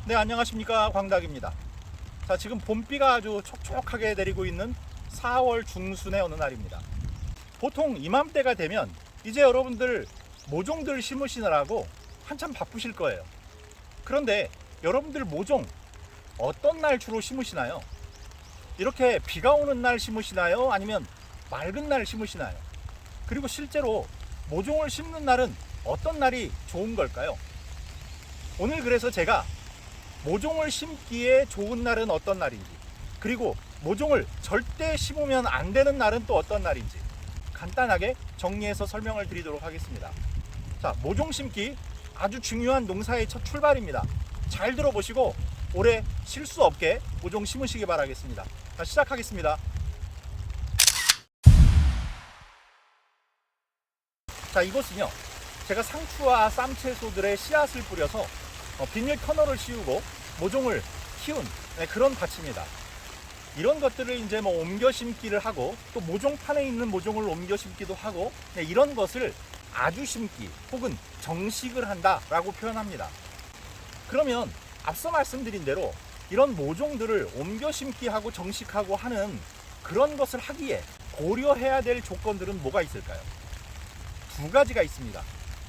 네, 안녕하십니까, 광닭입니다. 자, 지금 봄비가 아주 촉촉하게 내리고 있는 4월 중순의 어느 날입니다. 보통 이맘때가 되면 이제 여러분들 모종들 심으시느라고 한참 바쁘실 거예요. 그런데 여러분들 모종 어떤 날 주로 심으시나요? 이렇게 비가 오는 날 심으시나요? 아니면 맑은 날 심으시나요? 그리고 실제로 모종을 심는 날은 어떤 날이 좋은 걸까요? 오늘 그래서 제가 모종을 심기에 좋은 날은 어떤 날인지, 그리고 모종을 절대 심으면 안 되는 날은 또 어떤 날인지 간단하게 정리해서 설명을 드리도록 하겠습니다. 자, 모종 심기 아주 중요한 농사의 첫 출발입니다. 잘 들어보시고 올해 실수 없게 모종 심으시기 바라겠습니다. 자, 시작하겠습니다. 자, 이곳은요, 제가 상추와 쌈채소들의 씨앗을 뿌려서 비닐 터널을 씌우고 모종을 키운 그런 밭입니다. 이런 것들을 이제 옮겨 심기를 하고, 또 모종판에 있는 모종을 옮겨 심기도 하고, 이런 것을 아주 심기 혹은 정식을 한다라고 표현합니다. 그러면 앞서 말씀드린 대로 이런 모종들을 옮겨 심기하고 정식하고 하는 그런 것을 하기에 고려해야 될 조건들은 뭐가 있을까요? 두 가지가 있습니다.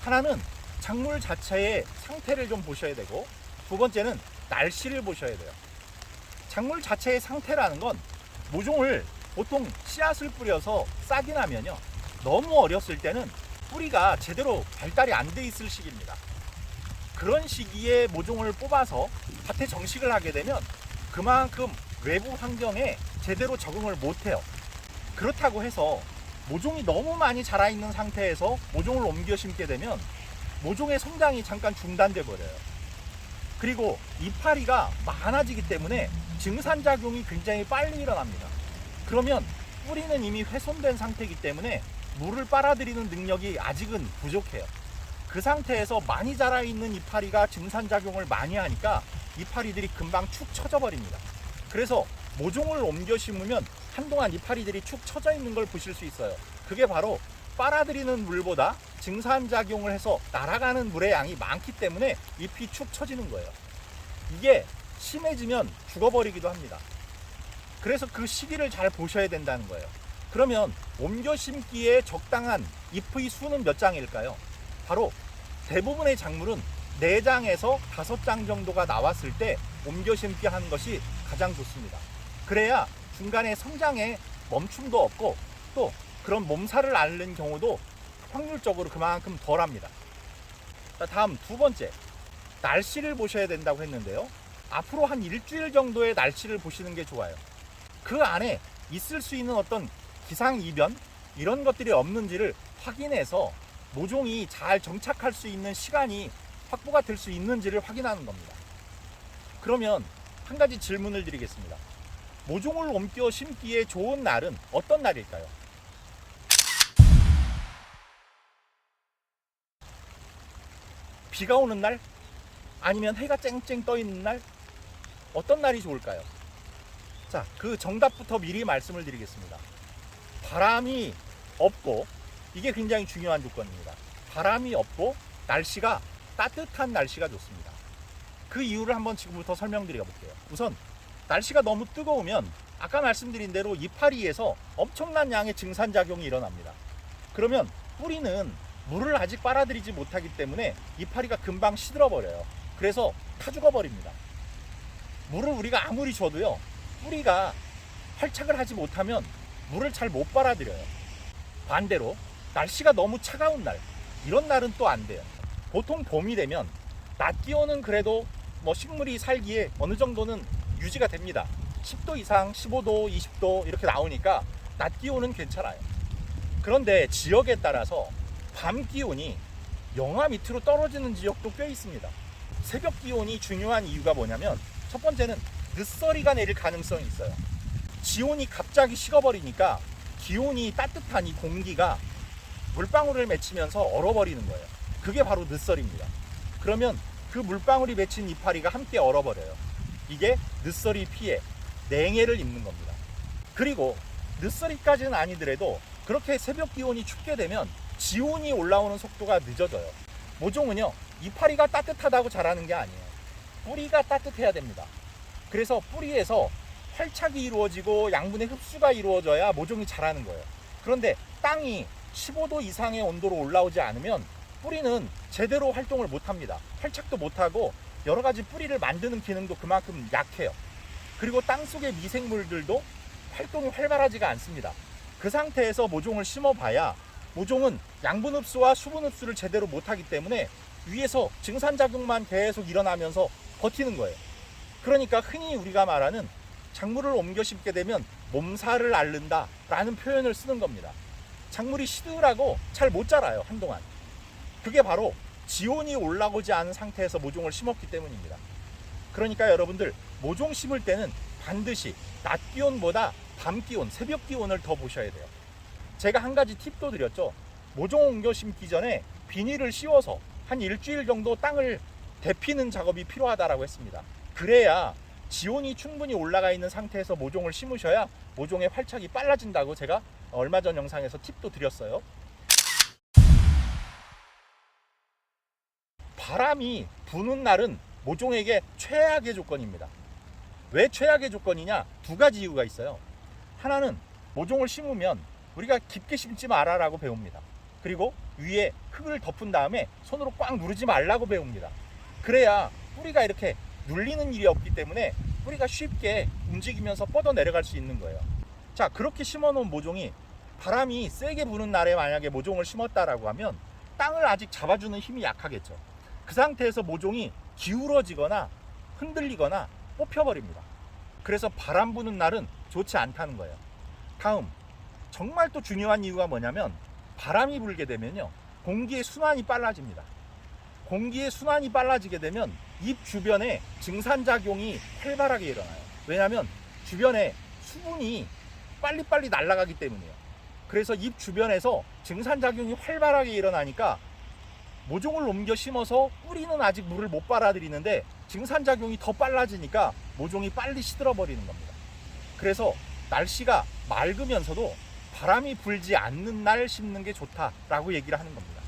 하나는 작물 자체의 상태를 좀 보셔야 되고, 두 번째는 날씨를 보셔야 돼요. 작물 자체의 상태라는 건 모종을 보통 씨앗을 뿌려서 싹이 나면요, 너무 어렸을 때는 뿌리가 제대로 발달이 안 돼 있을 시기입니다. 그런 시기에 모종을 뽑아서 밭에 정식을 하게 되면 그만큼 외부 환경에 제대로 적응을 못해요. 그렇다고 해서 모종이 너무 많이 자라 있는 상태에서 모종을 옮겨 심게 되면 모종의 성장이 잠깐 중단돼 버려요. 그리고 이파리가 많아지기 때문에 증산작용이 굉장히 빨리 일어납니다. 그러면 뿌리는 이미 훼손된 상태이기 때문에 물을 빨아들이는 능력이 아직은 부족해요. 그 상태에서 많이 자라있는 이파리가 증산작용을 많이 하니까 이파리들이 금방 축 처져 버립니다. 그래서 모종을 옮겨 심으면 한동안 이파리들이 축 처져 있는 걸 보실 수 있어요. 그게 바로 빨아들이는 물보다 증산작용을 해서 날아가는 물의 양이 많기 때문에 잎이 축 처지는 거예요. 이게 심해지면 죽어버리기도 합니다. 그래서 그 시기를 잘 보셔야 된다는 거예요. 그러면 옮겨 심기에 적당한 잎의 수는 몇 장일까요? 바로 대부분의 작물은 4장에서 5장 정도가 나왔을 때 옮겨 심기 하는 것이 가장 좋습니다. 그래야 중간에 성장에 멈춤도 없고, 또 그런 몸살을 앓는 경우도 확률적으로 그만큼 덜합니다. 다음 두 번째, 날씨를 보셔야 된다고 했는데요, 앞으로 한 일주일 정도의 날씨를 보시는 게 좋아요. 그 안에 있을 수 있는 어떤 기상이변, 이런 것들이 없는지를 확인해서 모종이 잘 정착할 수 있는 시간이 확보가 될 수 있는지를 확인하는 겁니다. 그러면 한 가지 질문을 드리겠습니다. 모종을 옮겨 심기에 좋은 날은 어떤 날일까요? 비가 오는 날? 아니면 해가 쨍쨍 떠 있는 날? 어떤 날이 좋을까요? 자, 그 정답부터 미리 말씀을 드리겠습니다. 바람이 없고, 이게 굉장히 중요한 조건입니다. 바람이 없고 날씨가 따뜻한 날씨가 좋습니다. 그 이유를 한번 지금부터 설명드려 볼게요. 우선 날씨가 너무 뜨거우면 아까 말씀드린 대로 이파리에서 엄청난 양의 증산작용이 일어납니다. 그러면 뿌리는 물을 아직 빨아들이지 못하기 때문에 이파리가 금방 시들어 버려요. 그래서 타 죽어 버립니다. 물을 우리가 아무리 줘도요, 뿌리가 활착을 하지 못하면 물을 잘 못 빨아들여요. 반대로 날씨가 너무 차가운 날, 이런 날은 또 안 돼요. 보통 봄이 되면 낮 기온은 그래도 식물이 살기에 어느 정도는 유지가 됩니다. 10도 이상, 15도, 20도 이렇게 나오니까 낮 기온은 괜찮아요. 그런데 지역에 따라서 밤 기온이 영하 밑으로 떨어지는 지역도 꽤 있습니다. 새벽 기온이 중요한 이유가 뭐냐면, 첫 번째는 늦서리가 내릴 가능성이 있어요. 지온이 갑자기 식어버리니까 기온이 따뜻한 이 공기가 물방울을 맺히면서 얼어버리는 거예요. 그게 바로 늦서리입니다. 그러면 그 물방울이 맺힌 이파리가 함께 얼어버려요. 이게 늦서리 피해, 냉해를 입는 겁니다. 그리고 늦서리까지는 아니더라도 그렇게 새벽 기온이 춥게 되면 지온이 올라오는 속도가 늦어져요. 모종은요, 이파리가 따뜻하다고 자라는 게 아니에요. 뿌리가 따뜻해야 됩니다. 그래서 뿌리에서 활착이 이루어지고 양분의 흡수가 이루어져야 모종이 자라는 거예요. 그런데 땅이 15도 이상의 온도로 올라오지 않으면 뿌리는 제대로 활동을 못합니다. 활착도 못하고 여러 가지 뿌리를 만드는 기능도 그만큼 약해요. 그리고 땅속의 미생물들도 활동이 활발하지가 않습니다. 그 상태에서 모종을 심어봐야 모종은 양분 흡수와 수분 흡수를 제대로 못하기 때문에 위에서 증산작용만 계속 일어나면서 버티는 거예요. 그러니까 흔히 우리가 말하는 작물을 옮겨 심게 되면 몸살을 앓는다 라는 표현을 쓰는 겁니다. 작물이 시들하고 잘 못 자라요, 한동안. 그게 바로 지온이 올라오지 않은 상태에서 모종을 심었기 때문입니다. 그러니까 여러분들 모종 심을 때는 반드시 낮 기온보다 밤 기온, 새벽 기온을 더 보셔야 돼요. 제가 한 가지 팁도 드렸죠. 모종 옮겨 심기 전에 비닐을 씌워서 한 일주일 정도 땅을 데피는 작업이 필요하다고 했습니다. 그래야 지온이 충분히 올라가 있는 상태에서 모종을 심으셔야 모종의 활착이 빨라진다고 제가 얼마 전 영상에서 팁도 드렸어요. 바람이 부는 날은 모종에게 최악의 조건입니다. 왜 최악의 조건이냐? 두 가지 이유가 있어요. 하나는 모종을 심으면 우리가 깊게 심지 마라라고 배웁니다. 그리고 위에 흙을 덮은 다음에 손으로 꽉 누르지 말라고 배웁니다. 그래야 뿌리가 이렇게 눌리는 일이 없기 때문에 뿌리가 쉽게 움직이면서 뻗어 내려갈 수 있는 거예요. 자, 그렇게 심어놓은 모종이 바람이 세게 부는 날에 만약에 모종을 심었다라고 하면 땅을 아직 잡아주는 힘이 약하겠죠. 그 상태에서 모종이 기울어지거나 흔들리거나 뽑혀버립니다. 그래서 바람 부는 날은 좋지 않다는 거예요. 다음, 정말 또 중요한 이유가 뭐냐면 바람이 불게 되면요, 공기의 순환이 빨라집니다. 공기의 순환이 빨라지게 되면 잎 주변에 증산작용이 활발하게 일어나요. 왜냐하면 주변에 수분이 빨리빨리 날아가기 때문이에요. 그래서 잎 주변에서 증산작용이 활발하게 일어나니까 모종을 옮겨 심어서 뿌리는 아직 물을 못 빨아들이는데 증산작용이 더 빨라지니까 모종이 빨리 시들어버리는 겁니다. 그래서 날씨가 맑으면서도 바람이 불지 않는 날 심는 게 좋다라고 얘기를 하는 겁니다.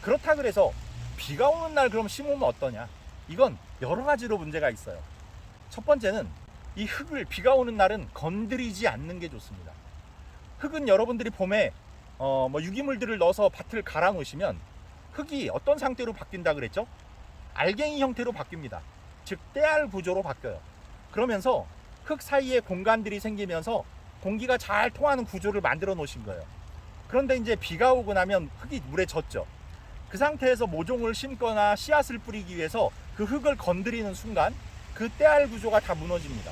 그렇다 그래서 비가 오는 날 그럼 심으면 어떠냐? 이건 여러 가지로 문제가 있어요. 첫 번째는 이 흙을 비가 오는 날은 건드리지 않는 게 좋습니다. 흙은 여러분들이 봄에 유기물들을 넣어서 밭을 갈아 놓으시면 흙이 어떤 상태로 바뀐다 그랬죠? 알갱이 형태로 바뀝니다. 즉 때알 구조로 바뀌어요. 그러면서 흙 사이에 공간들이 생기면서 공기가 잘 통하는 구조를 만들어 놓으신 거예요. 그런데 이제 비가 오고 나면 흙이 물에 젖죠. 그 상태에서 모종을 심거나 씨앗을 뿌리기 위해서 그 흙을 건드리는 순간 그 때알 구조가 다 무너집니다.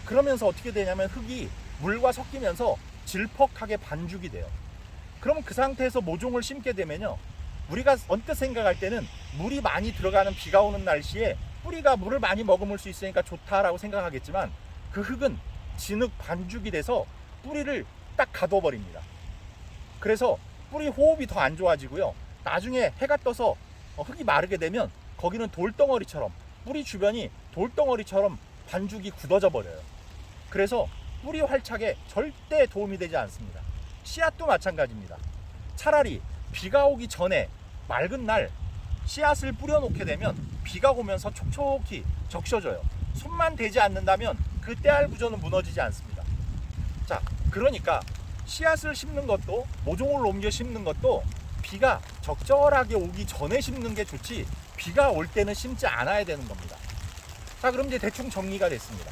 그러면서 어떻게 되냐면 흙이 물과 섞이면서 질퍽하게 반죽이 돼요. 그럼 그 상태에서 모종을 심게 되면요, 우리가 언뜻 생각할 때는 물이 많이 들어가는 비가 오는 날씨에 뿌리가 물을 많이 머금을 수 있으니까 좋다라고 생각하겠지만 그 흙은 진흙 반죽이 돼서 뿌리를 딱 가둬버립니다. 그래서 뿌리 호흡이 더 안 좋아지고요, 나중에 해가 떠서 흙이 마르게 되면 거기는 돌덩어리처럼, 뿌리 주변이 돌덩어리처럼 반죽이 굳어져 버려요. 그래서 뿌리 활착에 절대 도움이 되지 않습니다. 씨앗도 마찬가지입니다. 차라리 비가 오기 전에 맑은 날 씨앗을 뿌려놓게 되면 비가 오면서 촉촉히 적셔져요. 손만 대지 않는다면 그 때알 구조는 무너지지 않습니다. 자, 그러니까 씨앗을 심는 것도 모종을 옮겨 심는 것도 비가 적절하게 오기 전에 심는 게 좋지 비가 올 때는 심지 않아야 되는 겁니다. 자, 그럼 이제 대충 정리가 됐습니다.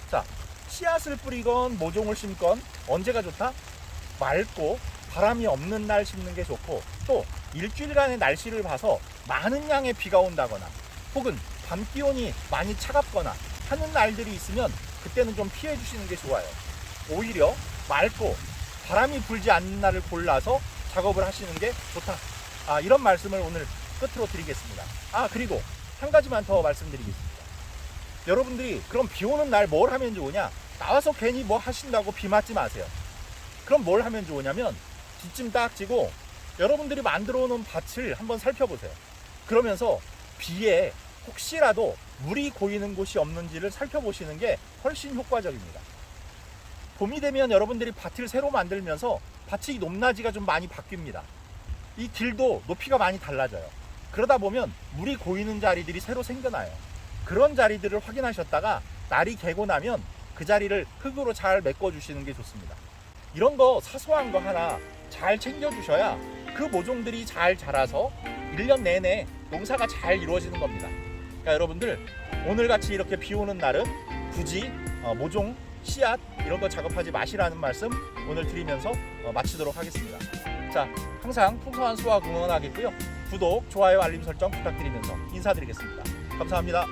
자, 씨앗을 뿌리건 모종을 심건 언제가 좋다? 맑고 바람이 없는 날 심는 게 좋고, 또 일주일간의 날씨를 봐서 많은 양의 비가 온다거나 혹은 밤 기온이 많이 차갑거나 하는 날들이 있으면 그때는 좀 피해 주시는 게 좋아요. 오히려 맑고 바람이 불지 않는 날을 골라서 작업을 하시는 게 좋다. 이런 말씀을 오늘 끝으로 드리겠습니다. 그리고 한 가지만 더 말씀드리겠습니다. 여러분들이 그럼 비 오는 날 뭘 하면 좋으냐? 나와서 괜히 뭐 하신다고 비 맞지 마세요. 그럼 뭘 하면 좋으냐면 뒷짐 딱 지고 여러분들이 만들어 놓은 밭을 한번 살펴보세요. 그러면서 비에 혹시라도 물이 고이는 곳이 없는지를 살펴보시는 게 훨씬 효과적입니다. 봄이 되면 여러분들이 밭을 새로 만들면서 밭이 높낮이가 좀 많이 바뀝니다. 이 길도 높이가 많이 달라져요. 그러다 보면 물이 고이는 자리들이 새로 생겨나요. 그런 자리들을 확인하셨다가 날이 개고 나면 그 자리를 흙으로 잘 메꿔주시는 게 좋습니다. 이런 거 사소한 거 하나 잘 챙겨주셔야 그 모종들이 잘 자라서 1년 내내 농사가 잘 이루어지는 겁니다. 그러니까 여러분들 오늘같이 이렇게 비 오는 날은 굳이 모종, 씨앗 이런 거 작업하지 마시라는 말씀 오늘 드리면서 마치도록 하겠습니다. 자, 항상 풍성한 수확 응원하겠고요. 구독, 좋아요, 알림 설정 부탁드리면서 인사드리겠습니다. 감사합니다.